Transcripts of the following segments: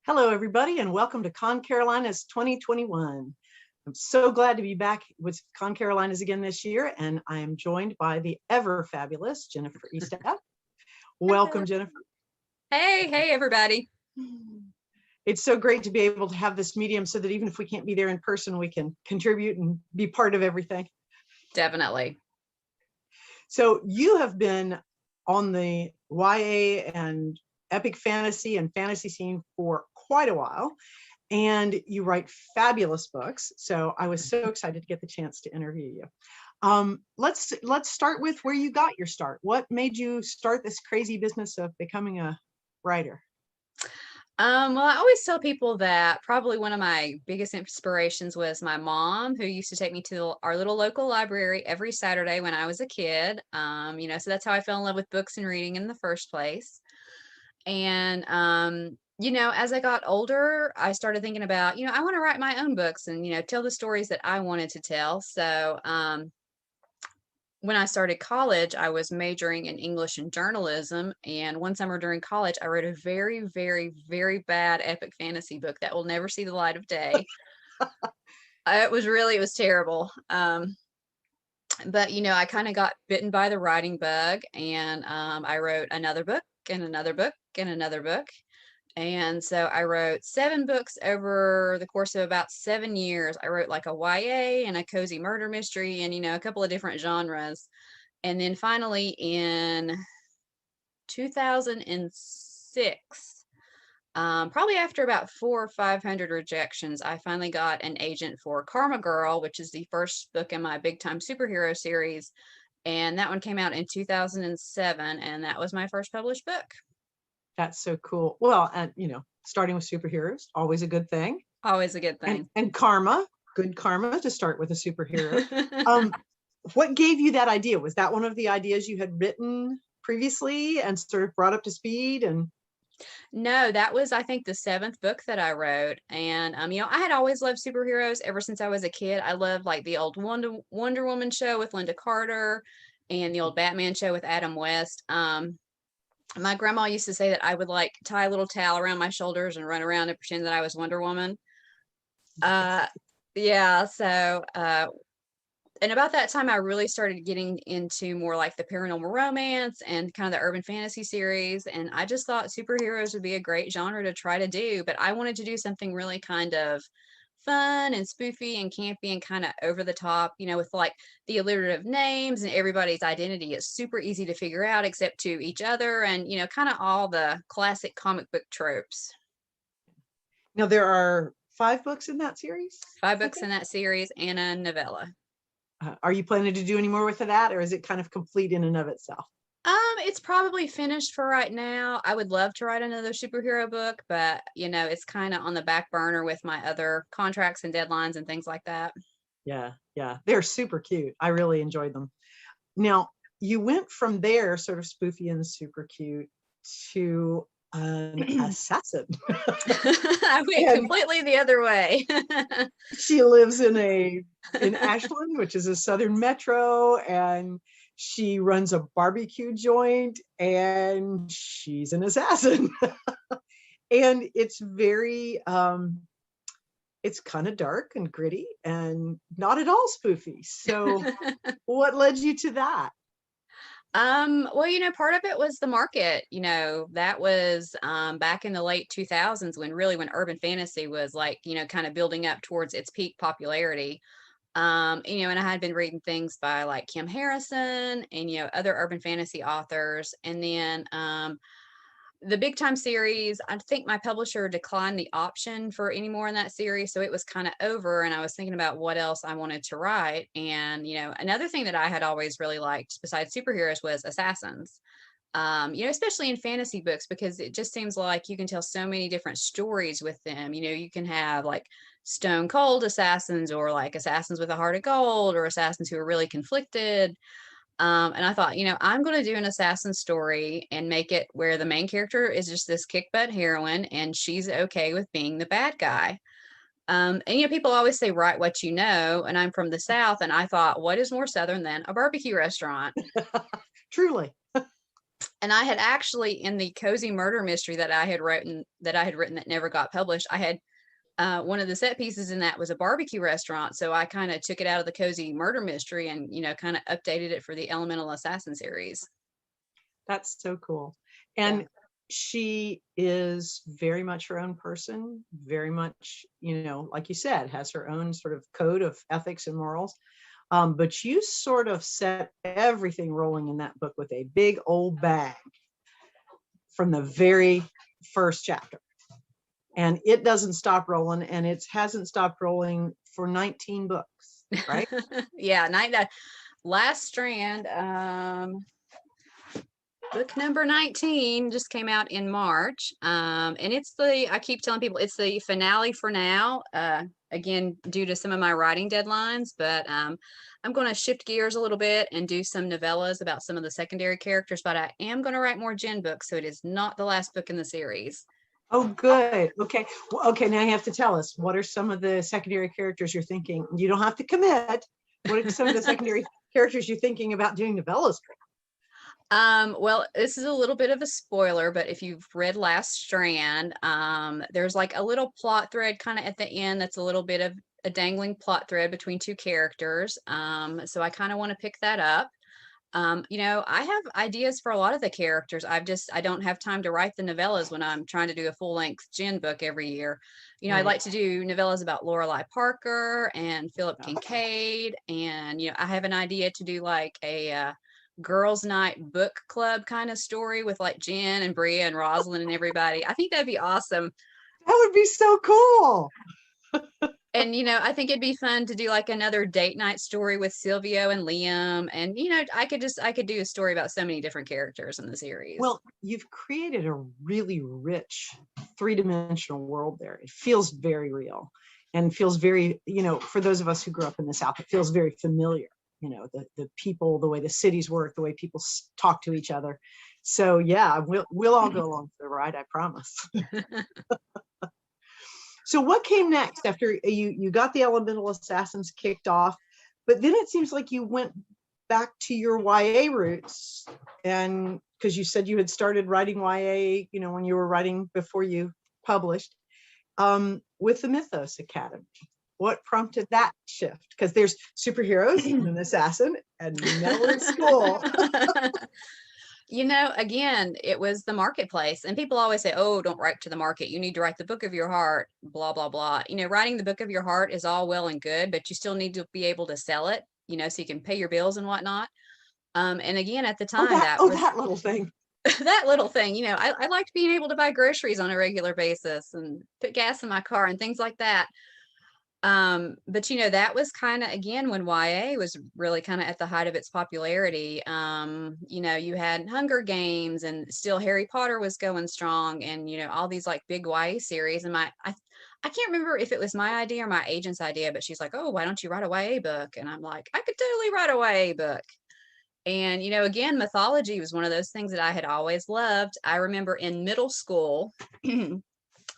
Hello, everybody, and welcome to Concarolinas 2021. I'm so glad to be back with Concarolinas again this year, and I am joined by the ever fabulous Jennifer Estep. Welcome, Jennifer. Hey, everybody. It's so great to be able to have this medium so that even if we can't be there in person, we can contribute and be part of everything. Definitely. So you have been on the YA and epic fantasy and fantasy scene for quite a while, and you write fabulous books. So I was so excited to get the chance to interview you. Let's start with where you got your start. What made you start this crazy business of becoming a writer? Well, I always tell people that probably one of my biggest inspirations was my mom, who used to take me to our little local library every Saturday when I was a kid. So that's how I fell in love with books and reading in the first place. And as I got older, I started thinking about, I want to write my own books and, tell the stories that I wanted to tell. So, when I started college, I was majoring in English and journalism. And one summer during college, I wrote a very, very, very bad epic fantasy book that will never see the light of day. It was terrible. But I kind of got bitten by the writing bug, and I wrote another book and another book and another book. And so I wrote 7 books over the course of about 7 years. I wrote like a YA and a cozy murder mystery and, a couple of different genres. And then finally in 2006, probably after about 400 or 500 rejections, I finally got an agent for Karma Girl, which is the first book in my big time superhero series. And that one came out in 2007, and that was my first published book. That's so cool. Well, and starting with superheroes, always a good thing. Always a good thing. And karma, good karma to start with a superhero. What gave you that idea? Was that one of the ideas you had written previously and sort of brought up to speed? And no, that was, I think, the 7th book that I wrote. And I had always loved superheroes ever since I was a kid. I loved like the old Wonder Woman show with Linda Carter and the old Batman show with Adam West. My grandma used to say that I would like tie a little towel around my shoulders and run around and pretend that I was Wonder Woman. And about that time, I really started getting into more like the paranormal romance and kind of the urban fantasy series. And I just thought superheroes would be a great genre to try to do, but I wanted to do something really kind of fun and spoofy and campy and kind of over the top, with like the alliterative names, and everybody's identity is super easy to figure out except to each other, and kind of all the classic comic book tropes. Now there are 5 books in that series? 5 books in that series and a novella. Are you planning to do any more with that, or is it kind of complete in and of itself? It's probably finished for right now. I would love to write another superhero book, but it's kind of on the back burner with my other contracts and deadlines and things like that. Yeah. They're super cute. I really enjoyed them. Now, you went from there, sort of spoofy and super cute, to an assassin. I went completely the other way. She lives in Ashland, which is a southern metro, and she runs a barbecue joint, and she's an assassin. And it's very it's kind of dark and gritty and not at all spoofy. So what led you to that? Well, part of it was the market. That was back in the late 2000s when urban fantasy was like, kind of building up towards its peak popularity. And I had been reading things by like Kim Harrison and, other urban fantasy authors. And then the big time series, I think my publisher declined the option for any more in that series. So it was kind of over. And I was thinking about what else I wanted to write. And, another thing that I had always really liked besides superheroes was assassins. Especially in fantasy books, because it just seems like you can tell so many different stories with them. You can have like stone cold assassins, or like assassins with a heart of gold, or assassins who are really conflicted. And I thought, I'm going to do an assassin story and make it where the main character is just this kick butt heroine and she's okay with being the bad guy. And people always say, write what you know. And I'm from the South, and I thought, what is more Southern than a barbecue restaurant? Truly. And I had actually, in the cozy murder mystery that I had written that never got published, I had one of the set pieces in that was a barbecue restaurant. So I kind of took it out of the cozy murder mystery and, kind of updated it for the Elemental Assassin series. That's so cool. Yeah. And she is very much her own person, very much, like you said, has her own sort of code of ethics and morals. But you sort of set everything rolling in that book with a big old bang from the very first chapter. And it doesn't stop rolling, and it hasn't stopped rolling for 19 books, right? Yeah, Last Strand, book number 19 just came out in March. And I keep telling people it's the finale for now, again, due to some of my writing deadlines, but I'm going to shift gears a little bit and do some novellas about some of the secondary characters, but I am going to write more Jeanne books, so it is not the last book in the series. Oh, good. Okay. Well, okay. Now you have to tell us, what are some of the secondary characters you're thinking? You don't have to commit. What are some of the secondary characters you're thinking about doing novellas? Well, this is a little bit of a spoiler, but if you've read Last Strand, there's like a little plot thread kind of at the end that's a little bit of a dangling plot thread between two characters. So I kind of want to pick that up. I have ideas for a lot of the characters. I don't have time to write the novellas when I'm trying to do a full-length Jeanne book every year. Right. I'd like to do novellas about Lorelei Parker and Philip Kincaid, and I have an idea to do like a girls' night book club kind of story with like Jen and Bria and Rosalind and everybody. I think that'd be awesome. That would be so cool. And I think it'd be fun to do like another date night story with Silvio and Liam. And I could do a story about so many different characters in the series. Well, you've created a really rich three-dimensional world there. It feels very real and feels very, for those of us who grew up in the South, it feels very familiar. The people, the way the cities work, the way people talk to each other. So yeah, we'll all go along for the ride, I promise. So what came next after you got the Elemental Assassins kicked off, but then it seems like you went back to your YA roots, and because you said you had started writing YA, when you were writing before you published, with the Mythos Academy. What prompted that shift? Because there's superheroes and an assassin, and now we're in school. Again, it was the marketplace, and people always say, oh, don't write to the market. You need to write the book of your heart, blah, blah, blah. Writing the book of your heart is all well and good, but you still need to be able to sell it, so you can pay your bills and whatnot. And again, at the time, that little thing. That little thing, I liked being able to buy groceries on a regular basis and put gas in my car and things like that. But that was kind of, again, when YA was really kind of at the height of its popularity. You had Hunger Games, and still Harry Potter was going strong, and all these like big YA series. And I can't remember if it was my idea or my agent's idea, but she's like, oh, why don't you write a YA book? And I'm like, I could totally write a YA book. And again, mythology was one of those things that I had always loved. I remember in middle school,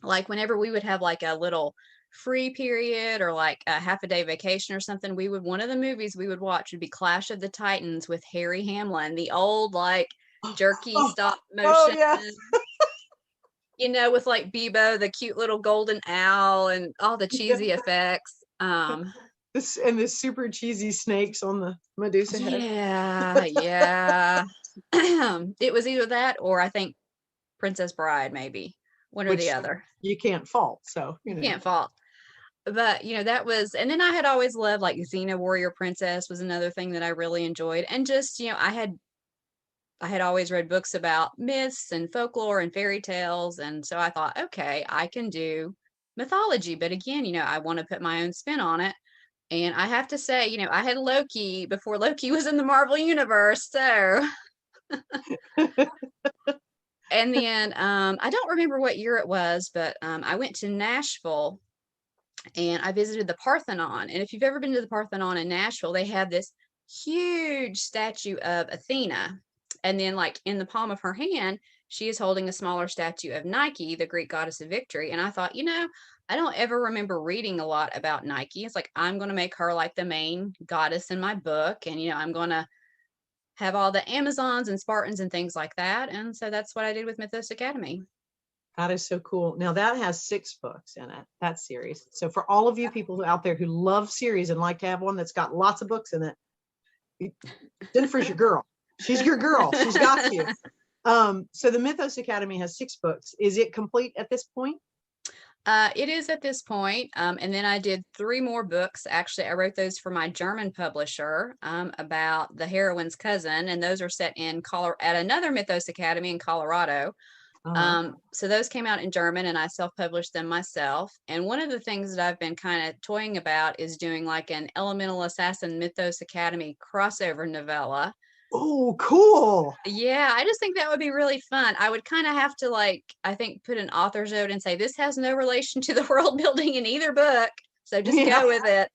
like whenever we would have like a little free period or like a half a day vacation or something, one of the movies we would watch would be Clash of the Titans with Harry Hamlin, the old like jerky stop motion, with like Bebo, the cute little golden owl, and all the cheesy effects. And the super cheesy snakes on the Medusa head. Yeah. It was either that or I think Princess Bride, maybe one or the other. You can't fault. So you can't fault. But that was, and then I had always loved like Xena Warrior Princess was another thing that I really enjoyed. And just, I had always read books about myths and folklore and fairy tales. And so I thought, okay, I can do mythology. But again, I want to put my own spin on it. And I have to say, I had Loki before Loki was in the Marvel Universe. So, and then I don't remember what year it was, but I went to Nashville and I visited the Parthenon. And if you've ever been to the Parthenon in Nashville, they have this huge statue of Athena. And then like in the palm of her hand, she is holding a smaller statue of Nike, the Greek goddess of victory. And I thought, I don't ever remember reading a lot about Nike. It's like, I'm going to make her like the main goddess in my book. And, I'm going to have all the Amazons and Spartans and things like that. And so that's what I did with Mythos Academy. That is so cool. Now that has 6 books in it, that series. So for all of you people out there who love series and like to have one that's got lots of books in it, Jennifer's your girl. She's your girl. She's got you. So the Mythos Academy has 6 books. Is it complete at this point? It is at this point. And then I did 3 more books. Actually, I wrote those for my German publisher about the heroine's cousin, and those are set in at another Mythos Academy in Colorado. So those came out in German, and I self-published them myself. And one of the things that I've been kind of toying about is doing like an Elemental Assassin Mythos Academy crossover novella. Oh, cool. Yeah, I just think that would be really fun. I would kind of have to like, I think, put an author's note and say, this has no relation to the world building in either book. So just go with it.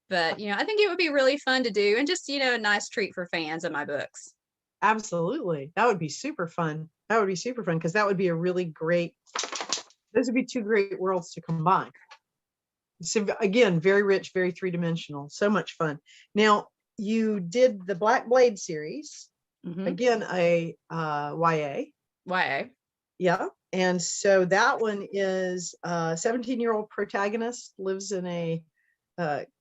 But, I think it would be really fun to do, and just, a nice treat for fans of my books. Absolutely. That would be super fun. That would be super fun, because that would be a really great, those would be 2 great worlds to combine. So again, very rich, very 3-dimensional, so much fun. Now, you did the Black Blade series, again, a YA. YA. Yeah. And so that one is a 17-year-old protagonist, lives in a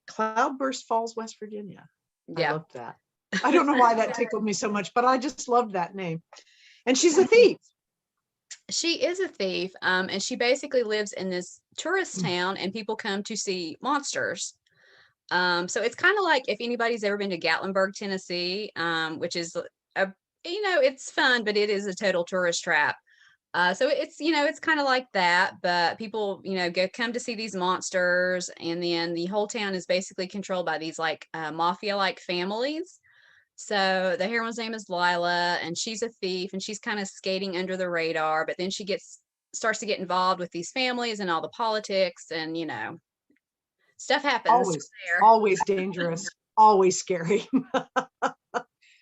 Cloudburst Falls, West Virginia. Yeah. I love that. I don't know why that tickled me so much, but I just loved that name. And she's a thief. She is a thief. And she basically lives in this tourist town, and people come to see monsters. So it's kind of like if anybody's ever been to Gatlinburg, Tennessee, which is it's fun, but it is a total tourist trap. So it's kind of like that, but people, come to see these monsters, and then the whole town is basically controlled by these like mafia-like families. So the heroine's name is Lila, and she's a thief, and she's kind of skating under the radar, but then she starts to get involved with these families and all the politics, and stuff happens. Always dangerous, always scary.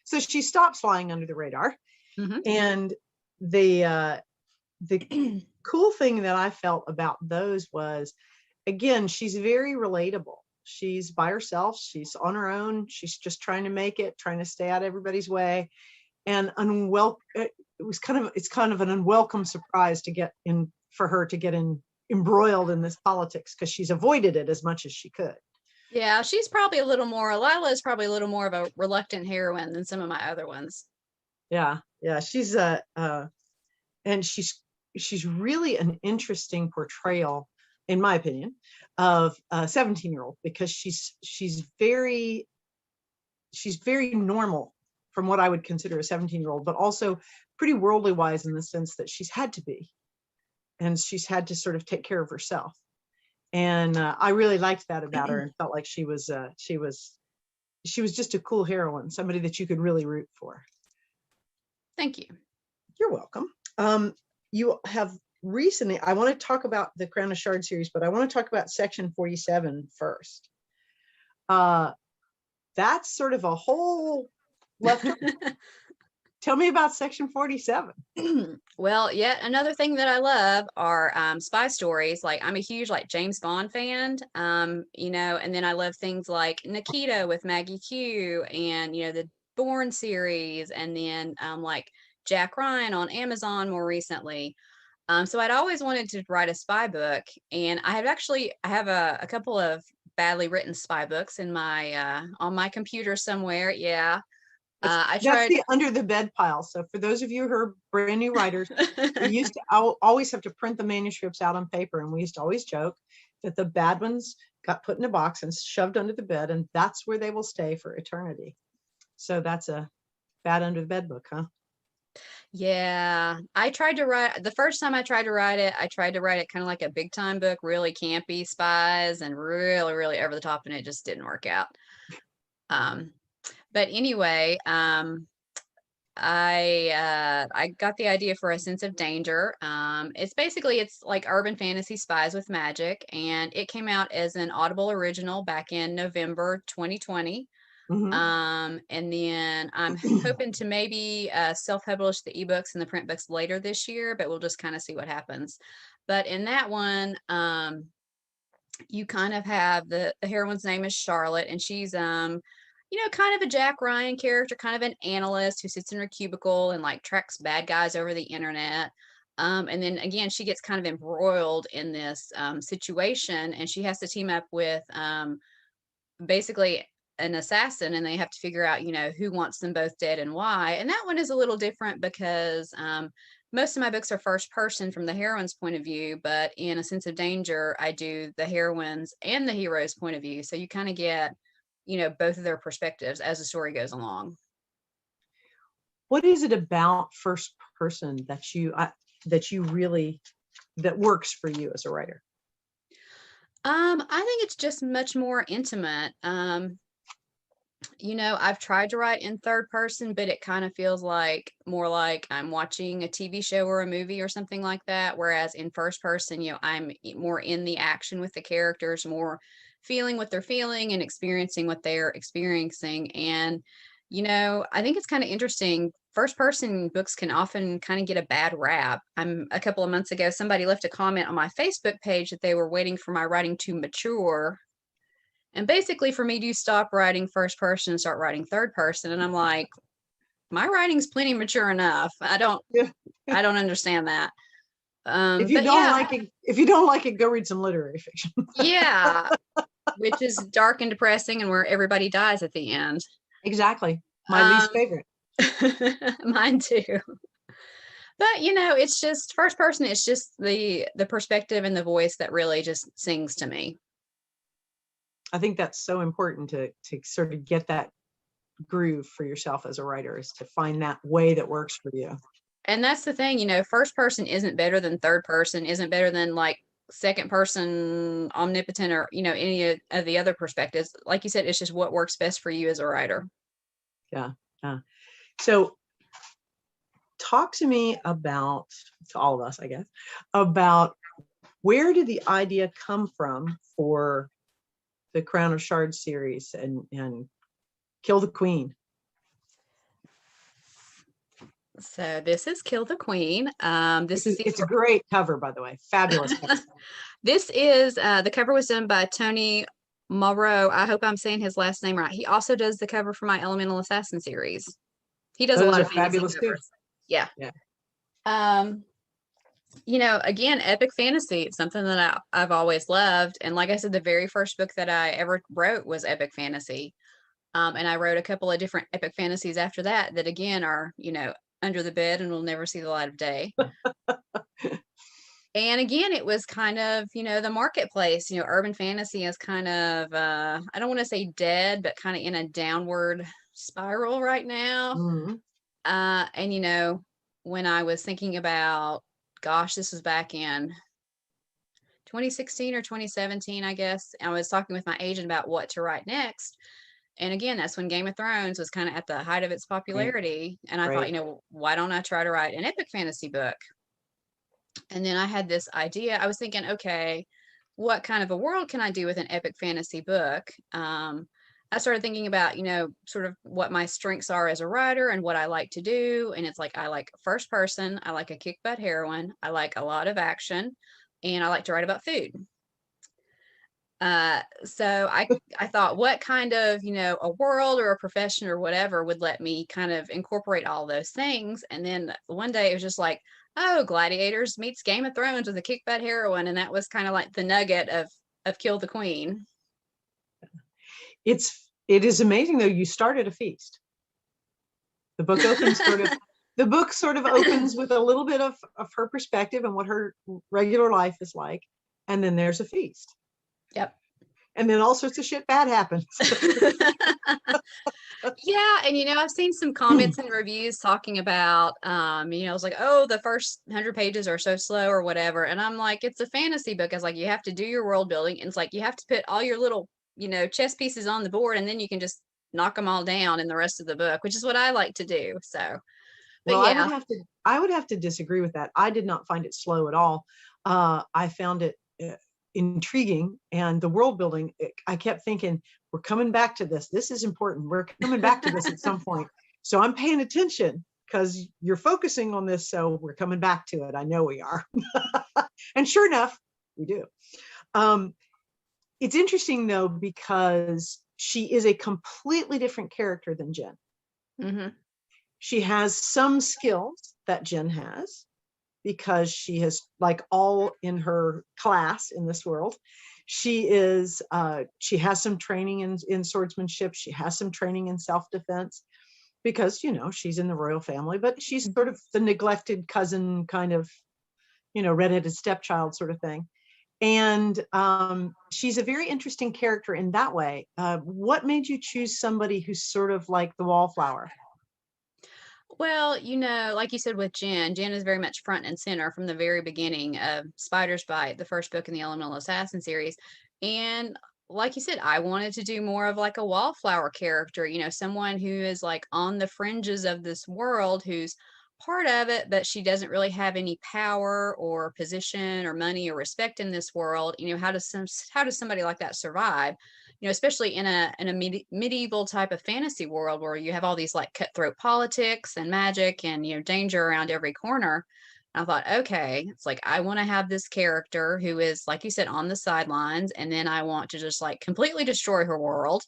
So she stops flying under the radar. And the cool thing that I felt about those was, again, she's very relatable. She's by herself. She's on her own. She's just trying to make it, trying to stay out of everybody's way. And it's kind of an unwelcome surprise for her to get embroiled in this politics, because she's avoided it as much as she could. Yeah, she's probably Lila is probably a little more of a reluctant heroine than some of my other ones. Yeah. She's and she's really an interesting portrayal, in my opinion, of a 17-year-old, because she's very normal from what I would consider a 17-year-old, but also pretty worldly wise in the sense that she's had to be, and she's had to sort of take care of herself. And I really liked that about her, and felt like she was just a cool heroine, somebody that you could really root for. Thank you. You're welcome. You have recently, I want to talk about the Crown of Shards series, but I want to talk about section 47 first. That's sort of a whole left. Tell me about section 47. Well, yet another thing that I love are spy stories. Like, I'm a huge James Bond fan, and then I love things like Nikita with Maggie Q, and the Bourne series, and then like Jack Ryan on Amazon more recently. So I'd always wanted to write a spy book, and I have a couple of badly written spy books in my on my computer somewhere. Yeah. That's the under the bed pile. So for those of you who are brand new writers, I always have to print the manuscripts out on paper, and we used to always joke that the bad ones got put in a box and shoved under the bed, and that's where they will stay for eternity. So that's a bad under the bed book, huh? Yeah, the first time I tried to write it kind of like a big time book, really campy spies and really, really over the top, and it just didn't work out. But anyway, I got the idea for A Sense of Danger. It's like urban fantasy spies with magic, and it came out as an Audible original back in November 2020. And then I'm hoping to maybe self-publish the ebooks and the print books later this year, but we'll just kind of see what happens. But in that one, you kind of have the heroine's name is Charlotte, and she's kind of a Jack Ryan character, kind of an analyst who sits in her cubicle and like tracks bad guys over the internet. And then again, she gets kind of embroiled in this situation, and she has to team up with basically an assassin, and they have to figure out, who wants them both dead and why. And that one is a little different because most of my books are first person from the heroine's point of view, but in A Sense of Danger, I do the heroine's and the hero's point of view. So you kind of get, both of their perspectives as the story goes along. What is it about first person that you really, that works for you as a writer? I think it's just much more intimate. I've tried to write in third person, but it kind of feels like more like I'm watching a TV show or a movie or something like that. Whereas in first person, I'm more in the action with the characters, more feeling what they're feeling and experiencing what they're experiencing. And, I think it's kind of interesting. First person books can often kind of get a bad rap. A couple of months ago, somebody left a comment on my Facebook page that they were waiting for my writing to mature. And basically for me to stop writing first person and start writing third person. And I'm like, my writing's plenty mature enough. I don't understand that. If you don't like it, go read some literary fiction. Yeah, which is dark and depressing and where everybody dies at the end. Exactly. My least favorite. Mine too. But it's just first person. It's just the perspective and the voice that really just sings to me. I think that's so important to sort of get that groove for yourself as a writer, is to find that way that works for you. And that's the thing, first person isn't better than third person, isn't better than like second person omnipotent or, any of the other perspectives. Like you said, it's just what works best for you as a writer. Yeah. So talk to me about, to all of us, I guess, about where did the idea come from for the Crown of Shards series and Kill the Queen? So this is Kill the Queen. It's a great cover, by the way. Fabulous cover. This is the cover was done by Tony Moreau. I hope I'm saying his last name right. He also does the cover for my Elemental Assassin series. He does a lot of fabulous covers. Yeah. Again, epic fantasy. It's something that I've always loved. And like I said, the very first book that I ever wrote was epic fantasy. And I wrote a couple of different epic fantasies after that again are, under the bed and will never see the light of day. And again, it was kind of, the marketplace, urban fantasy is kind of, I don't want to say dead, but kind of in a downward spiral right now. Mm-hmm. And, when I was thinking about, gosh, this was back in 2016 or 2017, I guess, I was talking with my agent about what to write next. And again, that's when Game of Thrones was kind of at the height of its popularity. Right. And I thought, why don't I try to write an epic fantasy book? And then I had this idea. I was thinking, okay, what kind of a world can I do with an epic fantasy book? I started thinking about, sort of what my strengths are as a writer and what I like to do. And it's like, I like first person, I like a kick butt heroine, I like a lot of action, and I like to write about food. So I thought, what kind of, a world or a profession or whatever would let me kind of incorporate all those things. And then one day it was just like, oh, Gladiators meets Game of Thrones with a kick butt heroine. And that was kind of like the nugget of Kill the Queen. It is amazing though. You started a feast. The book opens sort of opens with a little bit of her perspective and what her regular life is like. And then there's a feast. Yep. And then all sorts of shit bad happens. Yeah. And, I've seen some comments and reviews talking about, I was like, oh, the first 100 pages are so slow or whatever. And I'm like, it's a fantasy book. I was like, you have to do your world building. And it's like, you have to put all your little, chess pieces on the board, and then you can just knock them all down in the rest of the book, which is what I like to do. So, well, yeah. I would have to disagree with that. I did not find it slow at all. I found it intriguing, and the world building, I kept thinking, we're coming back to this. This is important. We're coming back to this at some point. So I'm paying attention because you're focusing on this. So we're coming back to it. I know we are. And sure enough, we do. It's interesting though, because she is a completely different character than Jen. Mm-hmm. She has some skills that Jen has because she has, like all in her class in this world, she is she has some training in swordsmanship. She has some training in self-defense because, you know, she's in the royal family, but she's sort of the neglected cousin, kind of, you know, redheaded stepchild sort of thing. And she's a very interesting character in that way. What made you choose somebody who's sort of like the wallflower? Well, you know, like you said with Jen, Jen is very much front and center from the very beginning of Spider's Bite, the first book in the Elemental Assassin series. And like you said, I wanted to do more of like a wallflower character, you know, someone who is like on the fringes of this world, who's part of it, but she doesn't really have any power or position or money or respect in this world. You know, how does somebody like that survive? You know, especially in a medieval type of fantasy world where you have all these like cutthroat politics and magic and, you know, danger around every corner. I thought, okay, it's like I want to have this character who is, like you said, on the sidelines, and then I want to just like completely destroy her world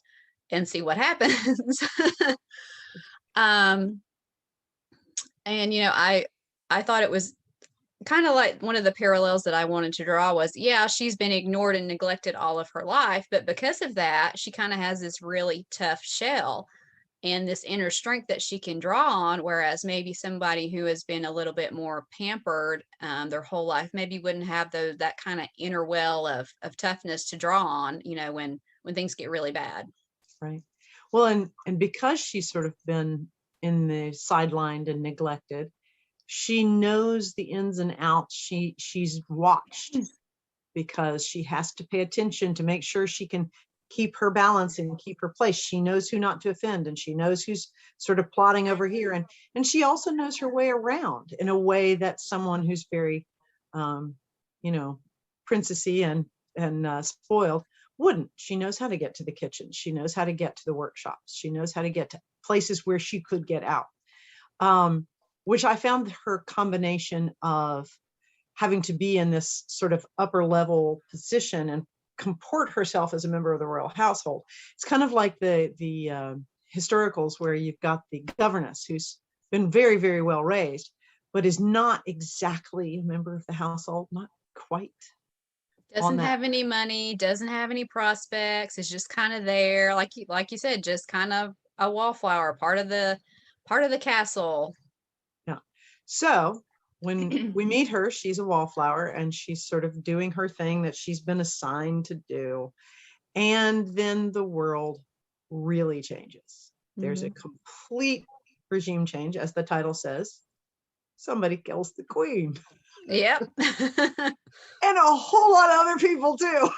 and see what happens. um, and you know, I thought it was kind of like one of the parallels that I wanted to draw was, yeah, she's been ignored and neglected all of her life, but because of that, she kind of has this really tough shell and this inner strength that she can draw on. Whereas maybe somebody who has been a little bit more pampered their whole life maybe wouldn't have that kind of inner well of toughness to draw on, you know, when things get really bad. Right. Well, and because she's sort of been in the sidelined and neglected, she knows the ins and outs. She's watched because she has to pay attention to make sure she can keep her balance and keep her place. She knows who not to offend, and she knows who's sort of plotting over here, and she also knows her way around in a way that someone who's very you know, princessy and spoiled wouldn't. She knows how to get to the kitchen. She knows how to get to the workshops. She knows how to get to places where she could get out. Which I found her combination of having to be in this sort of upper level position and comport herself as a member of the royal household. It's kind of like the historicals where you've got the governess who's been very, very well raised, but is not exactly a member of the household, not quite. Doesn't have any money, doesn't have any prospects, is just kind of there, like you said, just kind of a wallflower, part of the castle. Yeah. So when we meet her, she's a wallflower and she's sort of doing her thing that she's been assigned to do. And then the world really changes. There's a complete regime change, as the title says. Somebody kills the queen. Yep. And a whole lot of other people too.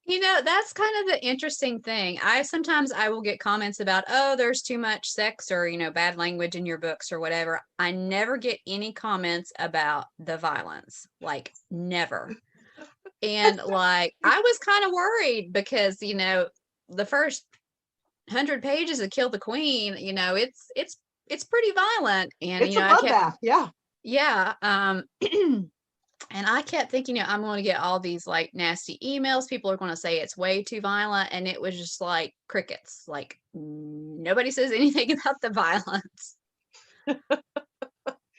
You know, that's kind of the interesting thing. Sometimes I will get comments about, oh, there's too much sex or, you know, bad language in your books or whatever. I never get any comments about the violence, like never. And like, I was kind of worried because, you know, the first 100 pages of Kill the Queen, you know, it's pretty violent. And, It's you know, a bloodbath. Yeah. Yeah. And I kept thinking, you know, I'm going to get all these like nasty emails. People are going to say it's way too violent. And it was just like crickets. Like nobody says anything about the violence.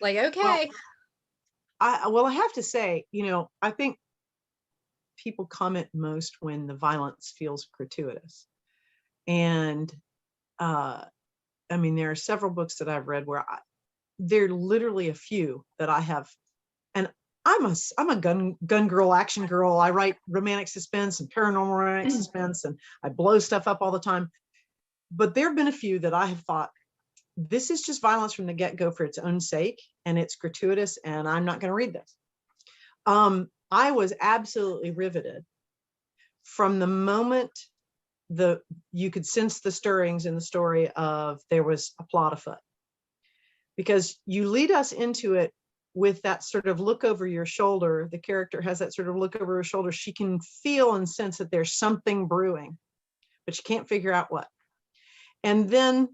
Like, okay. Well, I have to say, you know, I think people comment most when the violence feels gratuitous. And I mean, there are several books that I've read where there are literally a few that I have, and I'm a gun girl, action girl. I write romantic suspense and paranormal romantic suspense, and I blow stuff up all the time. But there have been a few that I have thought, this is just violence from the get-go for its own sake, and it's gratuitous, and I'm not going to read this. I was absolutely riveted from the moment you could sense the stirrings in the story of there was a plot afoot, because you lead us into it with that sort of look over your shoulder. The character has that sort of look over her shoulder. She can feel and sense that there's something brewing, but she can't figure out what. And then,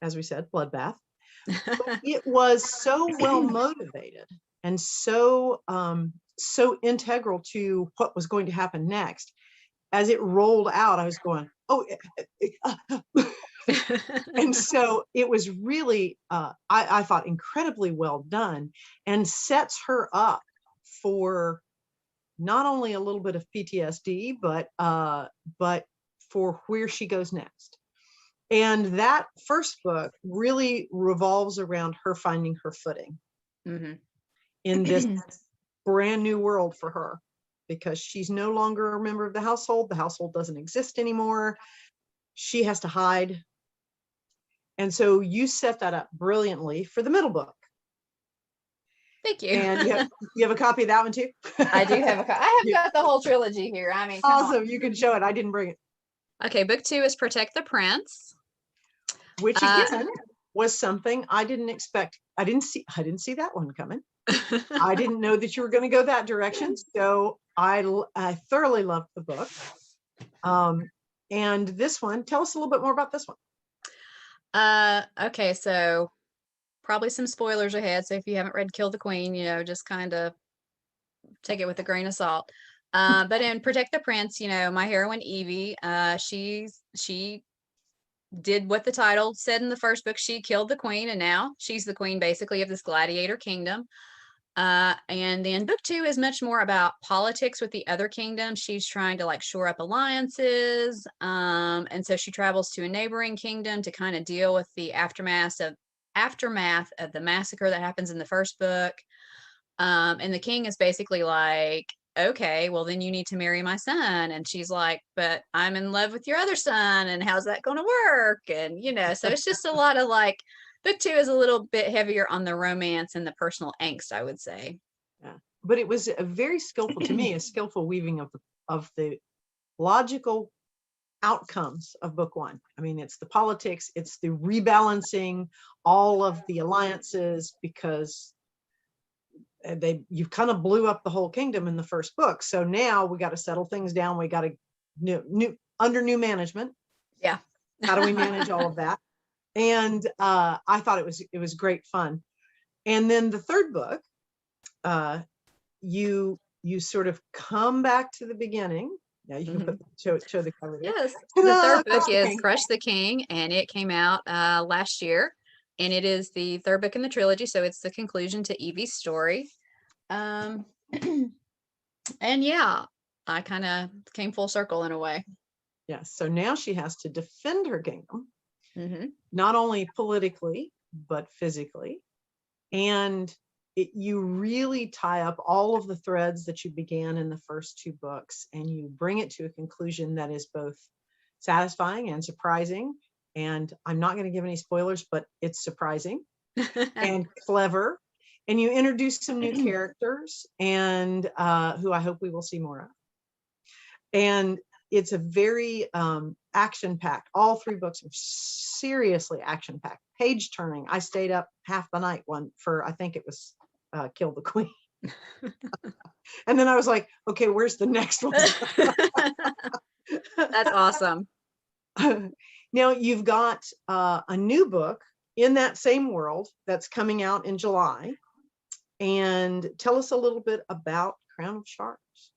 as we said, bloodbath. But it was so well motivated and so integral to what was going to happen next. As it rolled out, I was going, oh, and so it was really, I thought, incredibly well done, and sets her up for not only a little bit of PTSD, but for where she goes next. And that first book really revolves around her finding her footing in this brand new world for her, because she's no longer a member of the household. The household doesn't exist anymore. She has to hide. And so you set that up brilliantly for the middle book. Thank you. And you have a copy of that one too? I do have I have got the whole trilogy here. I mean, awesome. You can show it. I didn't bring it. Okay, book 2 is Protect the Prince, which again was something I didn't expect. I didn't see that one coming. I didn't know that you were going to go that direction. So I thoroughly loved the book. And this one, tell us a little bit more about this one. Okay, so probably some spoilers ahead. So if you haven't read Kill the Queen, just kind of take it with a grain of salt. But in Protect the Prince, my heroine Evie, she did what the title said in the first book. She killed the queen, and now she's the queen basically of this gladiator kingdom. And then book 2 is much more about politics with the other kingdoms. She's trying to shore up alliances. And so she travels to a neighboring kingdom to kind of deal with the aftermath of the massacre that happens in the first book. And the king is basically like, okay, well then you need to marry my son. And she's like, but I'm in love with your other son, and how's that going to work? And so it's just a lot of book 2 is a little bit heavier on the romance and the personal angst, I would say. Yeah, but it was a very skillful, to me, a skillful weaving of the logical outcomes of book 1. I mean, it's the politics, it's the rebalancing all of the alliances, because you kind of blew up the whole kingdom in the first book. So now we got to settle things down. We got to under new management. Yeah. How do we manage all of that? And I thought it was great fun. And then the third book, you sort of come back to the beginning. Yeah, you can show the cover there. Yes, the third book is Crush the King, and it came out last year, and it is the third book in the trilogy, so it's the conclusion to Evie's story. And yeah, I kind of came full circle in a way. Yeah, so now she has to defend her kingdom, not only politically, but physically. And you really tie up all of the threads that you began in the first 2 books, and you bring it to a conclusion that is both satisfying and surprising. And I'm not going to give any spoilers, but it's surprising and clever. And you introduce some new characters, and who I hope we will see more of. And it's a very action-packed. All 3 books are seriously action-packed, page-turning. I stayed up half the night for, I think it was Kill the Queen. And then I was like, okay, where's the next one? That's awesome. Now you've got a new book in that same world that's coming out in July. And tell us a little bit about Crown of Sharks.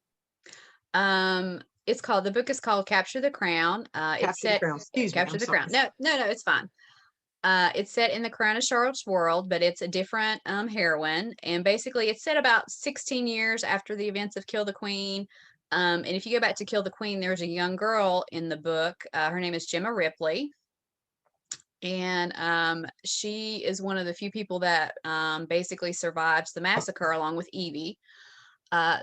The book is called Capture the Crown. Capture the Crown. Excuse me. Capture the Crown. No, it's fine. It's set in the Crown of Sharks world, but it's a different heroine. And basically it's set about 16 years after the events of Kill the Queen. And if you go back to Kill the Queen, there's a young girl in the book. Her name is Gemma Ripley. And she is one of the few people that basically survives the massacre along with Evie.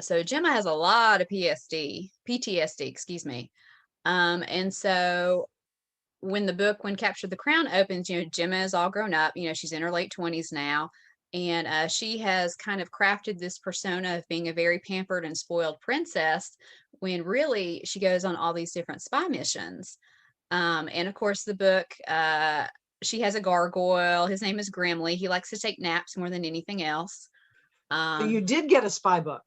So Gemma has a lot of PTSD, excuse me. And so when Capture the Crown opens, Gemma is all grown up, she's in her late 20s now. And she has kind of crafted this persona of being a very pampered and spoiled princess, when really she goes on all these different spy missions. And of course the book, she has a gargoyle. His name is Grimly. He likes to take naps more than anything else. So you did get a spy book.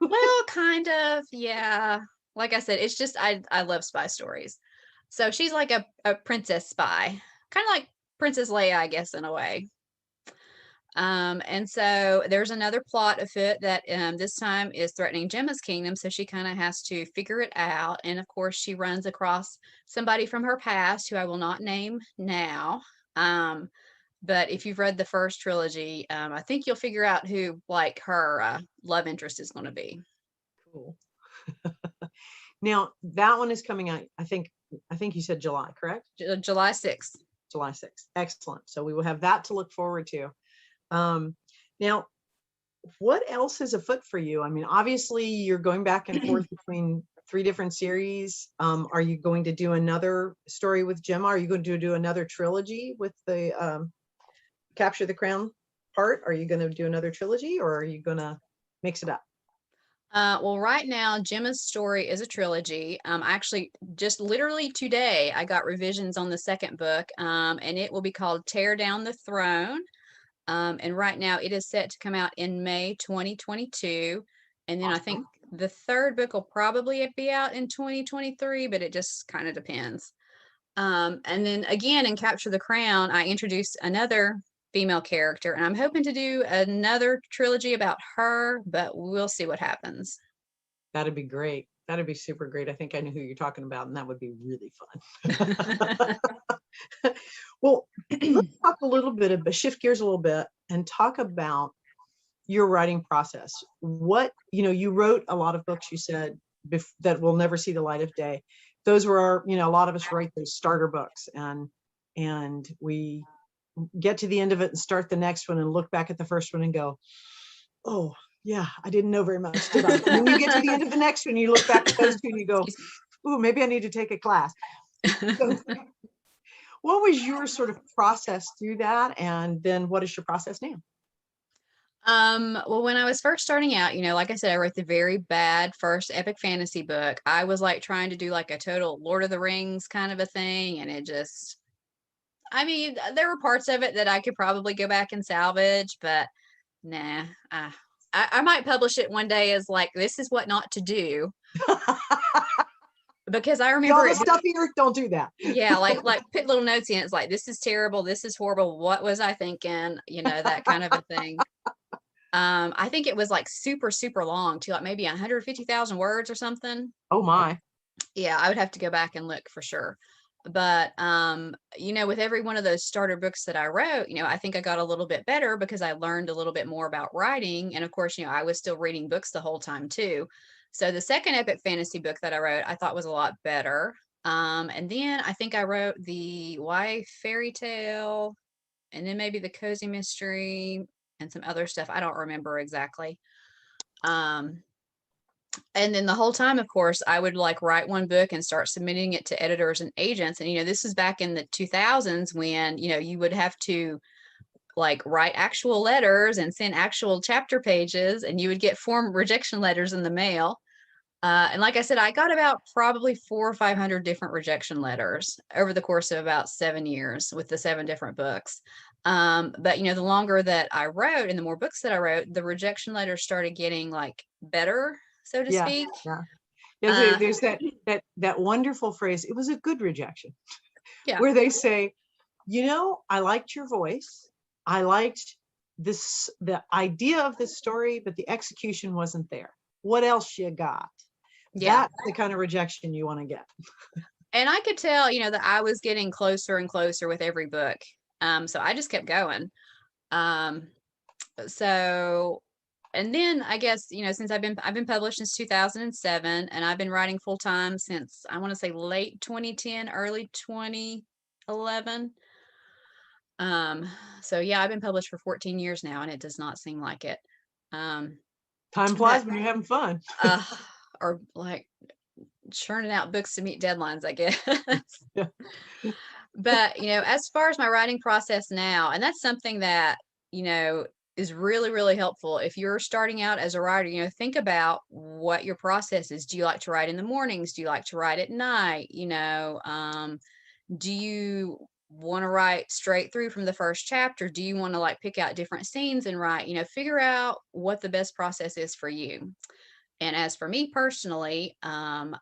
Well, kind of, yeah. Like I said, it's just, I love spy stories. So she's like a princess spy, kind of like Princess Leia, I guess, in a way. And so there's another plot afoot that this time is threatening Gemma's kingdom. So she kind of has to figure it out. And of course, she runs across somebody from her past who I will not name now. But if you've read the first trilogy, I think you'll figure out who like her love interest is going to be. Cool. Now that one is coming out, I think you said July, correct? July 6th. July 6th. Excellent. So we will have that to look forward to. Now, what else is afoot for you? I mean, obviously you're going back and forth between 3 different series. Are you going to do another story with Gemma? Are you going to do another trilogy with the Capture the Crown part? Are you going to do another trilogy, or are you going to mix it up? Well, right now, Gemma's story is a trilogy. Actually, just literally today, I got revisions on the second book, and it will be called Tear Down the Throne. And right now, it is set to come out in May 2022. And then I think the third book will probably be out in 2023, but it just kind of depends. And then again, in Capture the Crown, I introduced another female character, and I'm hoping to do another trilogy about her, but we'll see what happens. That'd be great. That'd be super great. I think I know who you're talking about, and that would be really fun. Well, let's talk a little bit about, shift gears a little bit and talk about your writing process. What, you wrote a lot of books, you said, that will never see the light of day. Those were our, a lot of us write those starter books, and we get to the end of it and start the next one and look back at the first one and go, oh yeah, I didn't know very much, did I? And then you get to the end of the next one, you look back at those 2 and you go, ooh, maybe I need to take a class. So, what was your sort of process through that? And then what is your process now? Well, when I was first starting out, like I said, I wrote the very bad first epic fantasy book. I was like trying to do like a total Lord of the Rings kind of a thing. And it just, I mean, there were parts of it that I could probably go back and salvage, but nah, I might publish it one day as like, this is what not to do. Because I remember all the stuff here, don't do that. Yeah, like put little notes in. It's like, this is terrible, this is horrible, what was I thinking? That kind of a thing. I think it was like super, super long too, like maybe 150,000 words or something. Oh my. Yeah, I would have to go back and look for sure. But with every one of those starter books that I wrote, I think I got a little bit better because I learned a little bit more about writing. And of course, I was still reading books the whole time too. So the second epic fantasy book that I wrote, I thought was a lot better. And then I think I wrote the YA fairy tale, and then maybe the cozy mystery and some other stuff. I don't remember exactly. And then the whole time, of course, I would like write one book and start submitting it to editors and agents. And, this was back in the 2000s when, you would have to like write actual letters and send actual chapter pages, and you would get form rejection letters in the mail. And like I said, I got about probably 400 or 500 different rejection letters over the course of about 7 years with the 7 different books. But the longer that I wrote and the more books that I wrote, the rejection letters started getting like better, so to speak. Yeah. There's that wonderful phrase, it was a good rejection. Yeah. Where they say, I liked your voice. I liked the idea of this story, but the execution wasn't there. What else you got? Yeah. That's the kind of rejection you want to get. And I could tell, that I was getting closer and closer with every book. So I just kept going. And then I guess, since I've been published since 2007, and I've been writing full time since, I want to say late 2010, early 2011. So yeah, I've been published for 14 years now, and it does not seem like it. Time flies when you're having fun. Or like churning out books to meet deadlines, I guess. Yeah. But, as far as my writing process now, and that's something that, is really, really helpful. If you're starting out as a writer, think about what your process is. Do you like to write in the mornings? Do you like to write at night? Do you want to write straight through from the first chapter? Do you want to like pick out different scenes and write, figure out what the best process is for you. And as for me personally, I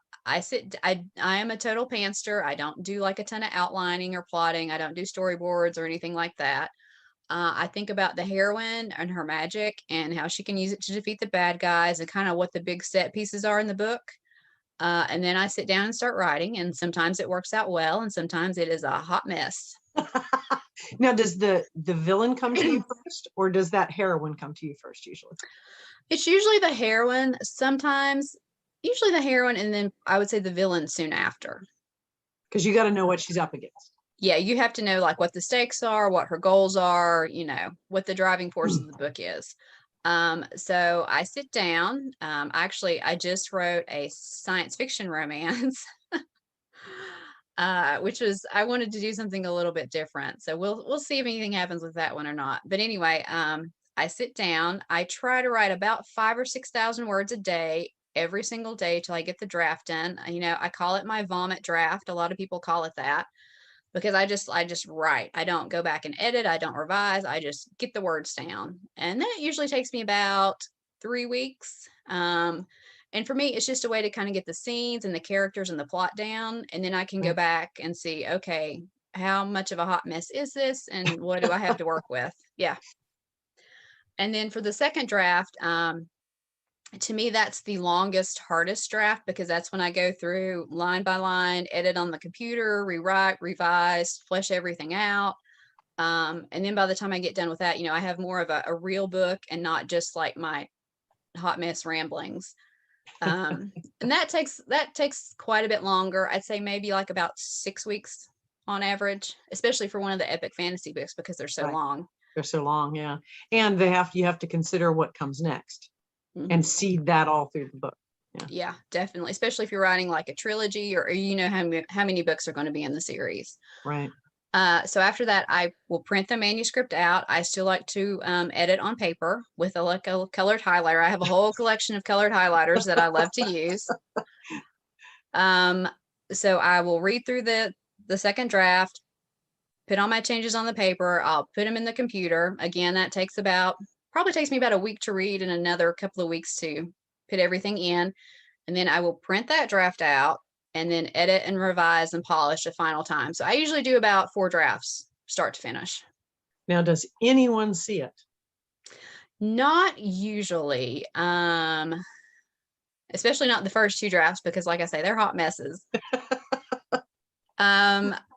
am a total pantser. I don't do like a ton of outlining or plotting. I don't do storyboards or anything like that. I think about the heroine and her magic and how she can use it to defeat the bad guys and kind of what the big set pieces are in the book. And then I sit down and start writing, and sometimes it works out well, and sometimes it is a hot mess. Now, does the villain come to you first, or does that heroine come to you first usually? It's usually the heroine, sometimes, usually the heroine, and then I would say the villain soon after. Because you got to know what she's up against. Yeah, you have to know like what the stakes are, what her goals are, what the driving force of the book is. So I sit down. Actually, I just wrote a science fiction romance, which was I wanted to do something a little bit different. So we'll see if anything happens with that one or not. But anyway, I sit down. I try to write about 5,000 or 6,000 words a day, every single day till I get the draft done. I call it my vomit draft. A lot of people call it that because I just write. I don't go back and edit. I don't revise. I just get the words down. And that usually takes me about 3 weeks. And for me, it's just a way to kind of get the scenes and the characters and the plot down. And then I can go back and see, okay, how much of a hot mess is this? And what do I have to work with? Yeah. And then for the second draft, to me, that's the longest, hardest draft because that's when I go through line by line, edit on the computer, rewrite, revise, flesh everything out. And then by the time I get done with that, I have more of a real book and not just like my hot mess ramblings. And that takes quite a bit longer. I'd say maybe like about 6 weeks on average, especially for one of the epic fantasy books because they're so long. They're so long, yeah. And you have to consider what comes next. Mm-hmm. And seed that all through the book. Yeah, definitely. Especially if you're writing like a trilogy or how many books are going to be in the series. Right. So after that, I will print the manuscript out. I still like to edit on paper with a colored highlighter. I have a whole collection of colored highlighters that I love to use. So I will read through the second draft, put all my changes on the paper. I'll put them in the computer. Again, that probably takes me about a week to read and another couple of weeks to put everything in. And then I will print that draft out and then edit and revise and polish a final time. So I usually do about 4 drafts, start to finish. Now, does anyone see it? Not usually. Especially not the first 2 drafts, because like I say, they're hot messes.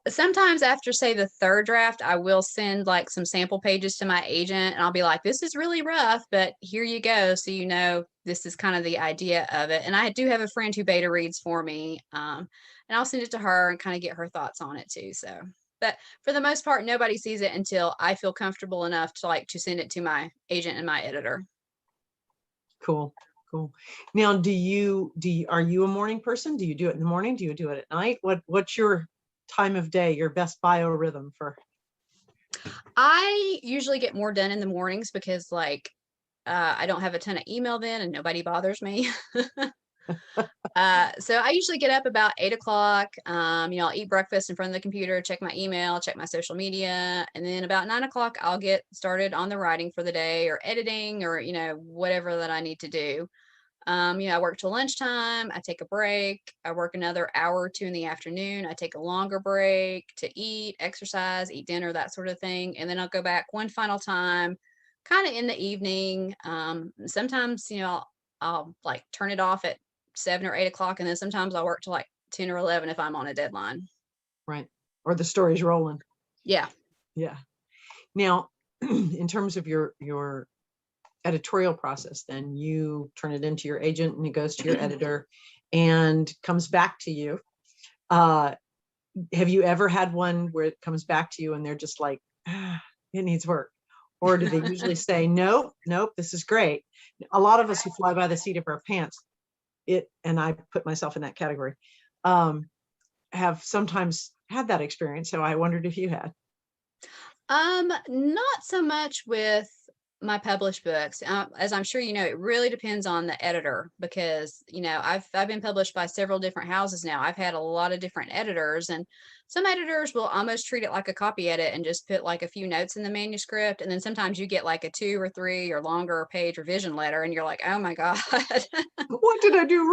Sometimes after, say, the 3rd draft, I will send like some sample pages to my agent and I'll be like, this is really rough, but here you go. So, this is kind of the idea of it. And I do have a friend who beta reads for me. And I'll send it to her and kind of get her thoughts on it too. So, but for the most part, nobody sees it until I feel comfortable enough to send it to my agent and my editor. Cool. Now, are you a morning person? Do you do it in the morning? Do you do it at night? What's your time of day, your best biorhythm for? I usually get more done in the mornings because I don't have a ton of email then and nobody bothers me. So I usually get up about 8 o'clock. I'll eat breakfast in front of the computer, check my email, check my social media. And then about 9 o'clock, I'll get started on the writing for the day or editing or, whatever that I need to do. I work till lunchtime. I take a break. I work another hour or 2 in the afternoon. I take a longer break to eat, exercise, eat dinner, that sort of thing. And then I'll go back one final time, kind of in the evening. Sometimes, I'll like turn it off at 7 or 8 o'clock. And then sometimes I'll work till like 10 or 11 if I'm on a deadline. Right. Or the story's rolling. Yeah. Yeah. Now, in terms of your editorial process, then you turn it into your agent and it goes to your editor and comes back to you. Have you ever had one where it comes back to you and they're just like, it needs work? Or do they usually say, nope, this is great? A lot of us who fly by the seat of our pants, and I put myself in that category, have sometimes had that experience. So I wondered if you had. Not so much with my published books. As I'm sure it really depends on the editor because I've been published by several different houses now. I've had a lot of different editors, and some editors will almost treat it like a copy edit and just put like a few notes in the manuscript, and then sometimes you get like a 2 or 3 or longer page revision letter and you're like, oh my god. What did I do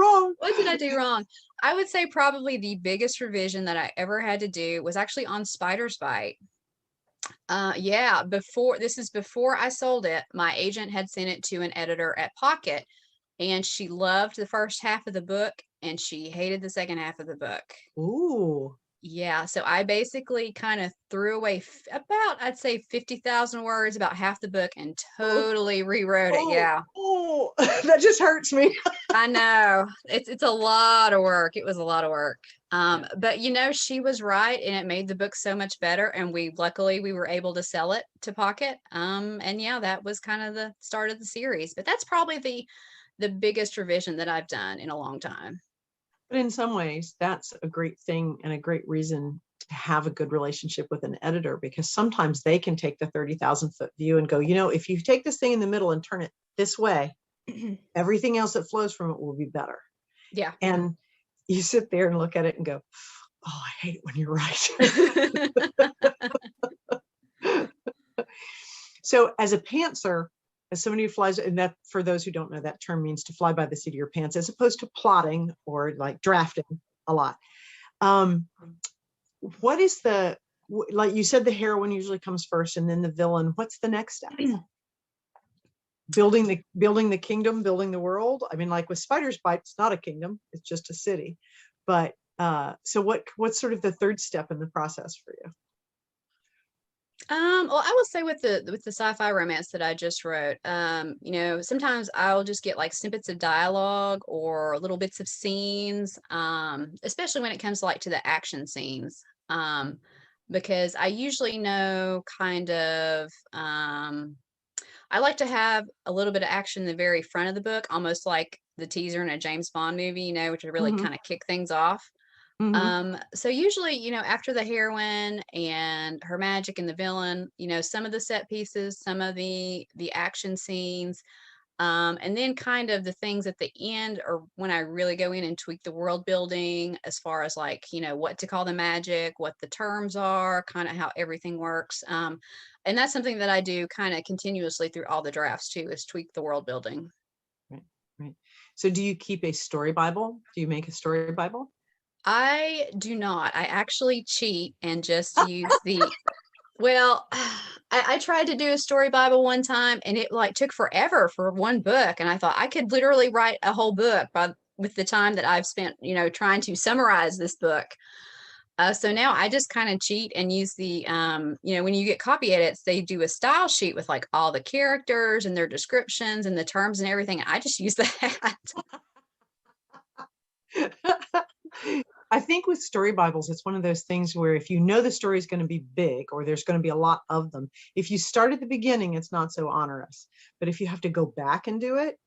wrong? I would say probably the biggest revision that I ever had to do was actually on Spider's Bite. Yeah, before I sold it, my agent had sent it to an editor at Pocket, and she loved the first half of the book and she hated the second half of the book. Ooh. Yeah, so I basically kind of threw away about, I'd say 50,000 words, about half the book, and Oh, totally rewrote it. oh, Yeah. oh, that just hurts me. I know. It's a lot of work. It was a lot of work. Yeah. But she was right, and it made the book so much better. And luckily we were able to sell it to Pocket. And yeah, that was kind of the start of the series. But that's probably the biggest revision that I've done in a long time. But in some ways, that's a great thing and a great reason to have a good relationship with an editor, because sometimes they can take the 30,000-foot view and go, if you take this thing in the middle and turn it this way, everything else that flows from it will be better. Yeah. And you sit there and look at it and go, oh, I hate it when you're right. So as a pantser, as somebody who flies, and that, for those who don't know, that term means to fly by the seat of your pants, as opposed to plotting or like drafting a lot. What is like you said, the heroine usually comes first and then the villain. What's the next step? building the kingdom, building the world. I mean, like with Spider's Bite, it's not a kingdom, it's just a city. But so what's sort of the third step in the process for you? Well, I will say with the sci-fi romance that I just wrote, sometimes I'll just get like snippets of dialogue or little bits of scenes, especially when it comes to the action scenes. Because I usually know kind of, I like to have a little bit of action in the very front of the book, almost like the teaser in a James Bond movie, which would really kind of kick things off. So usually, after the heroine and her magic and the villain, some of the set pieces, some of the action scenes, and then kind of the things at the end are when I really go in and tweak the world building as far as what to call the magic, what the terms are, kind of how everything works. And that's something that I do kind of continuously through all the drafts too, is tweak the world building. Right, right. So do you keep a story Bible? Do you make a story Bible? I do not. I actually cheat and just use well, I tried to do a story Bible one time and it took forever for one book. And I thought I could literally write a whole book with the time that I've spent, trying to summarize this book. So now I just kind of cheat and use when you get copy edits, they do a style sheet with all the characters and their descriptions and the terms and everything. I just use that. I think with story Bibles, it's one of those things where if you know the story is going to be big or there's going to be a lot of them, if you start at the beginning, it's not so onerous. But if you have to go back and do it,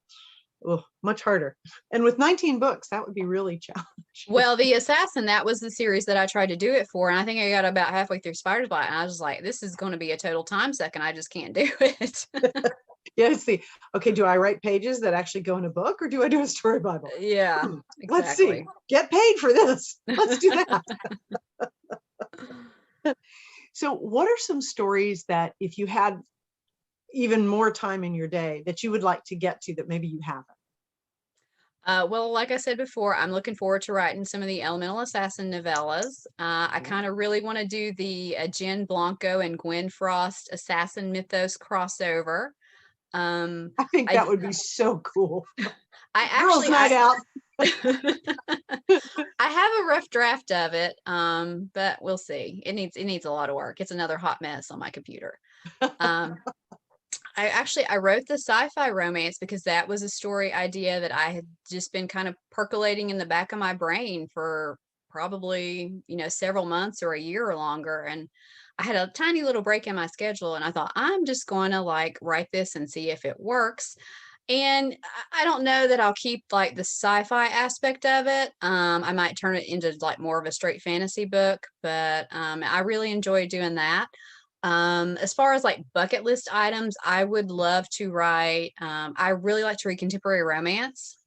much harder. And with 19 books, that would be really challenging. Well, The Assassin, that was the series that I tried to do it for. And I think I got about halfway through Spider's Bite. And I was like, this is going to be a total time suck. And I just can't do it. Yeah, okay, do I write pages that actually go in a book or do I do a story Bible? Yeah, exactly. Let's see. Get paid for this. Let's do that. So what are some stories that if you had even more time in your day that you would like to get to that maybe you haven't? Well, like I said before, I'm looking forward to writing some of the Elemental Assassin novellas. I kind of really want to do the Jen Blanco and Gwen Frost Assassin Mythos crossover. I think that would be so cool. Girls' night out. I have a rough draft of it, but we'll see. It needs a lot of work. It's another hot mess on my computer. I wrote the sci-fi romance because that was a story idea that I had just been kind of percolating in the back of my brain for probably, several months or a year or longer. And I had a tiny little break in my schedule and I thought, I'm just going to write this and see if it works. And I don't know that I'll keep the sci-fi aspect of it. I might turn it into more of a straight fantasy book, but I really enjoy doing that. As far as bucket list items, I would love to write, I really like to read contemporary romance.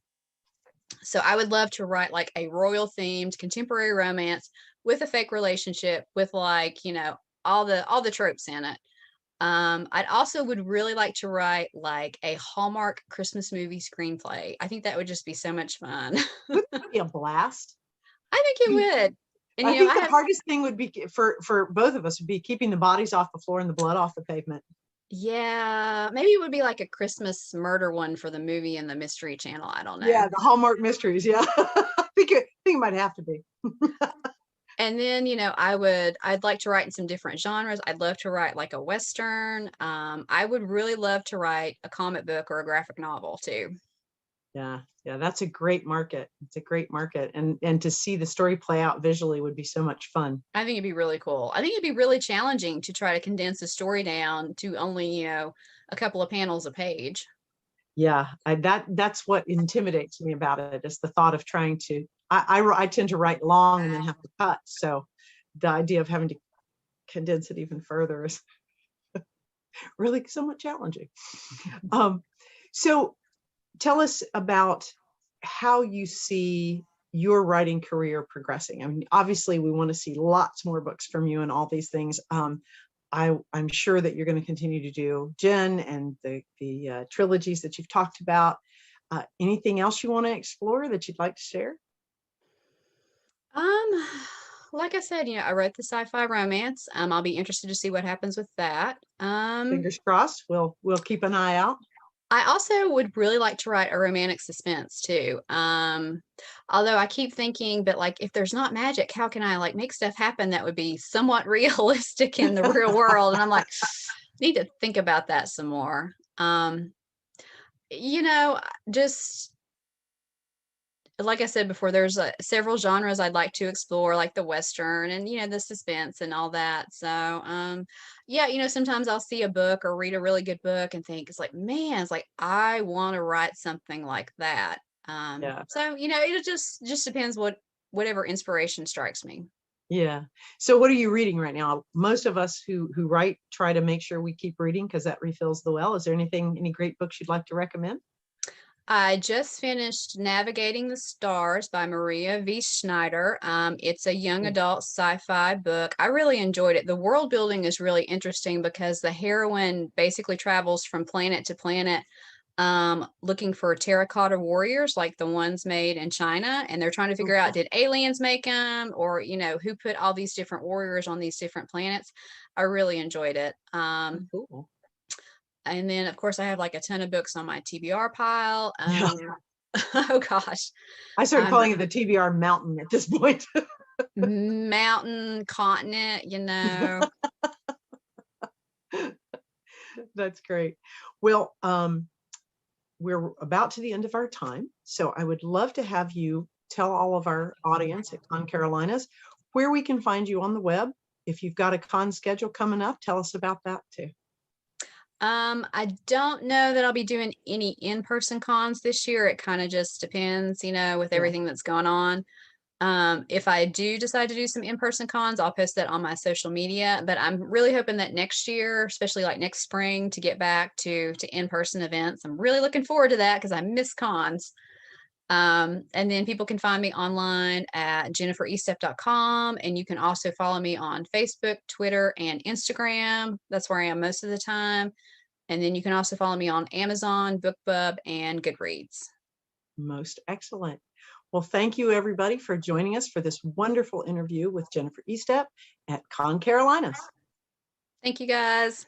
So I would love to write a royal themed contemporary romance with a fake relationship with all the tropes in it. I'd also would really like to write a Hallmark Christmas movie screenplay. I think that would just be so much fun. Wouldn't that be a blast? I think it would. And I you know, think I the have, hardest thing would be for both of us would be keeping the bodies off the floor and the blood off the pavement. yeah, maybe it would be like a Christmas murder one for the movie and the Mystery Channel. I don't know. Yeah, the Hallmark mysteries. Yeah, I think it might have to be. And then, you know, I'd like to write in some different genres. I'd love to write like a Western. I would really love to write a comic book or a graphic novel too. Yeah, yeah, that's a great market. It's a great market, and to see the story play out visually would be so much fun. I think it'd be really cool. I think it'd be really challenging to try to condense a story down to only, you know, a couple of panels a page. Yeah, that's what intimidates me about it is the thought of trying to. I tend to write long and then have to cut. So the idea of having to condense it even further is really somewhat challenging. So tell us about how you see your writing career progressing. I mean, obviously, we want to see lots more books from you and all these things. I'm sure that you're going to continue to do Jen and the trilogies that you've talked about. Anything else you want to explore that you'd like to share? Um, like I said, you know, I wrote the sci-fi romance. I'll be interested to see what happens with that. Fingers crossed. We'll keep an eye out. I also would really like to write a romantic suspense too. Although I keep thinking, but like if there's not magic, how can I like make stuff happen that would be somewhat realistic in the real world? And I'm like, need to think about that some more. You know, just like I said before, there's several genres I'd like to explore, like the Western and, you know, the suspense and all that. So, yeah, you know, sometimes I'll see a book or read a really good book and think it's like, man, it's like I want to write something like that. Yeah. So, you know, it just depends whatever inspiration strikes me. Yeah. So what are you reading right now? Most of us who write try to make sure we keep reading because that refills the well. Is there any great books you'd like to recommend? I just finished Navigating the Stars by Maria V. Schneider. It's a young Yeah. adult sci-fi book. I really enjoyed it. The world building is really interesting because the heroine basically travels from planet to planet looking for terracotta warriors like the ones made in China. And they're trying to Oh, figure out, cool. did aliens make them or, you know, who put all these different warriors on these different planets? I really enjoyed it. Oh, cool. And then, of course, I have like a ton of books on my TBR pile. Yeah. Oh gosh, I started I'm calling it the TBR mountain at this point. mountain, continent, you know. That's great. Well, we're about to the end of our time. So I would love to have you tell all of our audience at Concarolinas where we can find you on the web. If you've got a con schedule coming up, tell us about that too. I don't know that I'll be doing any in-person cons this year. It kind of just depends, you know, with Yeah. everything that's going on. If I do decide to do some in-person cons, I'll post that on my social media. But I'm really hoping that next year, especially like next spring, to get back to in-person events. I'm really looking forward to that because I miss cons. And then people can find me online at jenniferestep.com. And you can also follow me on Facebook, Twitter, and Instagram. That's where I am most of the time. And then you can also follow me on Amazon, BookBub, and Goodreads. Most excellent. Well, thank you everybody for joining us for this wonderful interview with Jennifer Estep at Concarolinas. Thank you guys.